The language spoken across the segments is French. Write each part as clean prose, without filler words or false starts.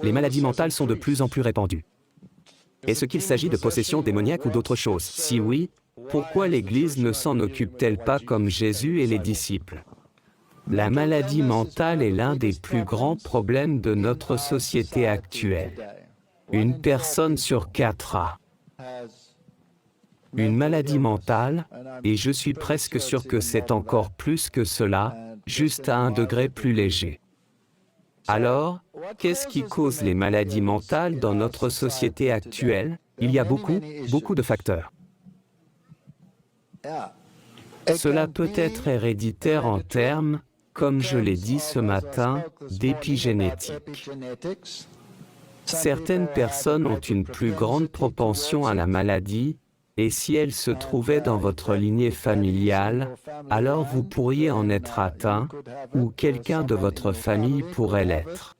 Les maladies mentales sont de plus en plus répandues. Est-ce qu'il s'agit de possession démoniaque ou d'autre chose? Si oui, pourquoi l'Église ne s'en occupe-t-elle pas comme Jésus et les disciples? La maladie mentale est l'un des plus grands problèmes de notre société actuelle. Une personne sur 4 a une maladie mentale, et je suis presque sûr que c'est encore plus que cela, juste à un degré plus léger. Alors, qu'est-ce qui cause les maladies mentales dans notre société actuelle? Il y a beaucoup de facteurs. Cela peut être héréditaire en termes, comme je l'ai dit ce matin, d'épigénétique. Certaines personnes ont une plus grande propension à la maladie, et si elle se trouvait dans votre lignée familiale, alors vous pourriez en être atteint, ou quelqu'un de votre famille pourrait l'être.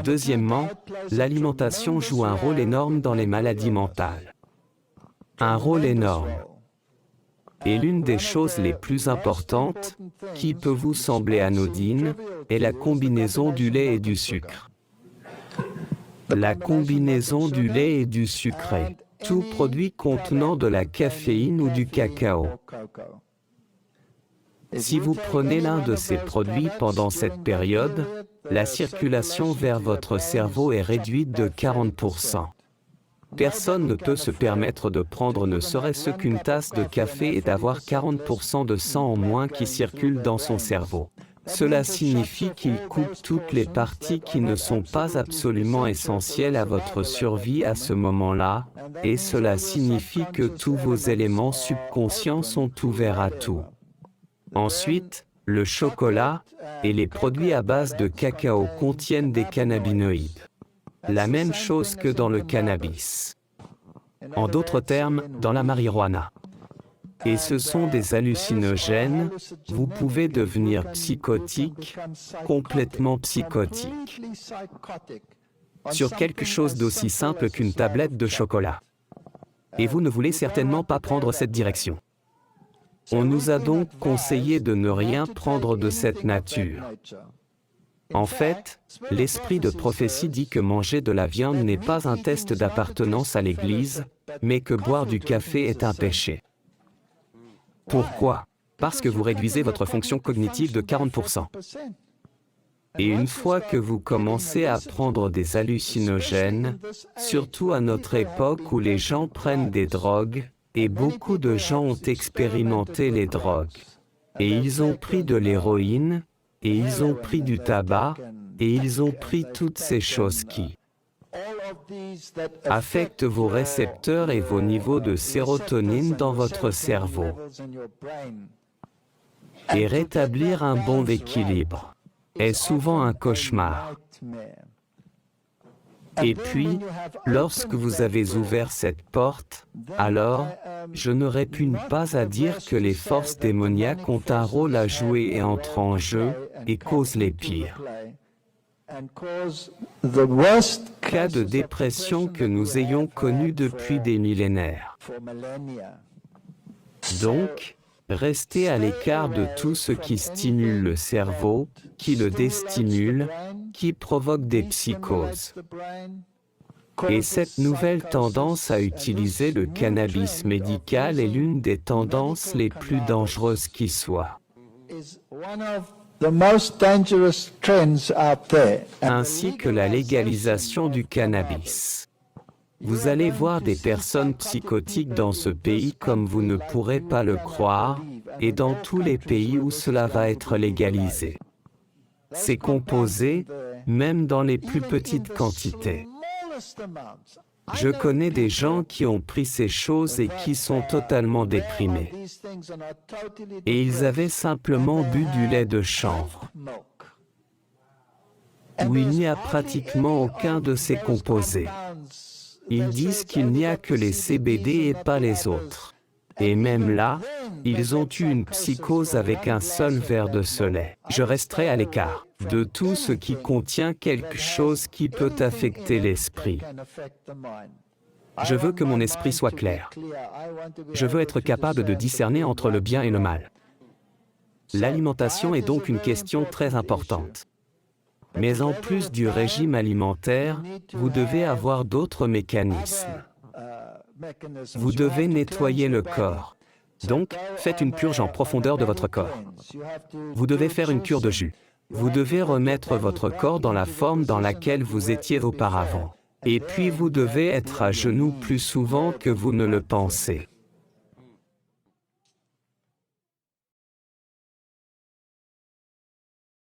Deuxièmement, l'alimentation joue un rôle énorme dans les maladies mentales. Un rôle énorme. Et l'une des choses les plus importantes, qui peut vous sembler anodine, est la combinaison du lait et du sucre. La combinaison du lait et du sucré. Tout produit contenant de la caféine ou du cacao. Si vous prenez l'un de ces produits pendant cette période, la circulation vers votre cerveau est réduite de 40%. Personne ne peut se permettre de prendre ne serait-ce qu'une tasse de café et d'avoir 40% de sang en moins qui circule dans son cerveau. Cela signifie qu'il coupe toutes les parties qui ne sont pas absolument essentielles à votre survie à ce moment-là, et cela signifie que tous vos éléments subconscients sont ouverts à tout. Ensuite, le chocolat et les produits à base de cacao contiennent des cannabinoïdes. La même chose que dans le cannabis. En d'autres termes, dans la marijuana. Et ce sont des hallucinogènes, vous pouvez devenir psychotique, complètement psychotique, sur quelque chose d'aussi simple qu'une tablette de chocolat. Et vous ne voulez certainement pas prendre cette direction. On nous a donc conseillé de ne rien prendre de cette nature. En fait, l'esprit de prophétie dit que manger de la viande n'est pas un test d'appartenance à l'Église, mais que boire du café est un péché. Pourquoi? Parce que vous réduisez votre fonction cognitive de 40%. Et une fois que vous commencez à prendre des hallucinogènes, surtout à notre époque où les gens prennent des drogues, et beaucoup de gens ont expérimenté les drogues, et ils ont pris de l'héroïne, et ils ont pris du tabac, et ils ont pris toutes ces choses qui affectent vos récepteurs et vos niveaux de sérotonine dans votre cerveau. Et rétablir un bon équilibre est souvent un cauchemar. Et puis, lorsque vous avez ouvert cette porte, alors, je ne répugne pas à dire que les forces démoniaques ont un rôle à jouer et entrent en jeu, et causent les pires cas de dépression que nous ayons connus depuis des millénaires. Donc, restez à l'écart de tout ce qui stimule le cerveau, qui le déstimule, qui provoque des psychoses. Et cette nouvelle tendance à utiliser le cannabis médical est l'une des tendances les plus dangereuses qui soient. Ainsi que la légalisation du cannabis. Vous allez voir des personnes psychotiques dans ce pays comme vous ne pourrez pas le croire, et dans tous les pays où cela va être légalisé. C'est composé, même dans les plus petites quantités. Je connais des gens qui ont pris ces choses et qui sont totalement déprimés. Et ils avaient simplement bu du lait de chanvre, où il n'y a pratiquement aucun de ces composés. Ils disent qu'il n'y a que les CBD et pas les autres. Et même là, ils ont eu une psychose avec un seul verre de ce lait. Je resterai à l'écart de tout ce qui contient quelque chose qui peut affecter l'esprit. Je veux que mon esprit soit clair. Je veux être capable de discerner entre le bien et le mal. L'alimentation est donc une question très importante. Mais en plus du régime alimentaire, vous devez avoir d'autres mécanismes. Vous devez nettoyer le corps. Donc, faites une purge en profondeur de votre corps. Vous devez faire une cure de jus. Vous devez remettre votre corps dans la forme dans laquelle vous étiez auparavant. Et puis vous devez être à genoux plus souvent que vous ne le pensez.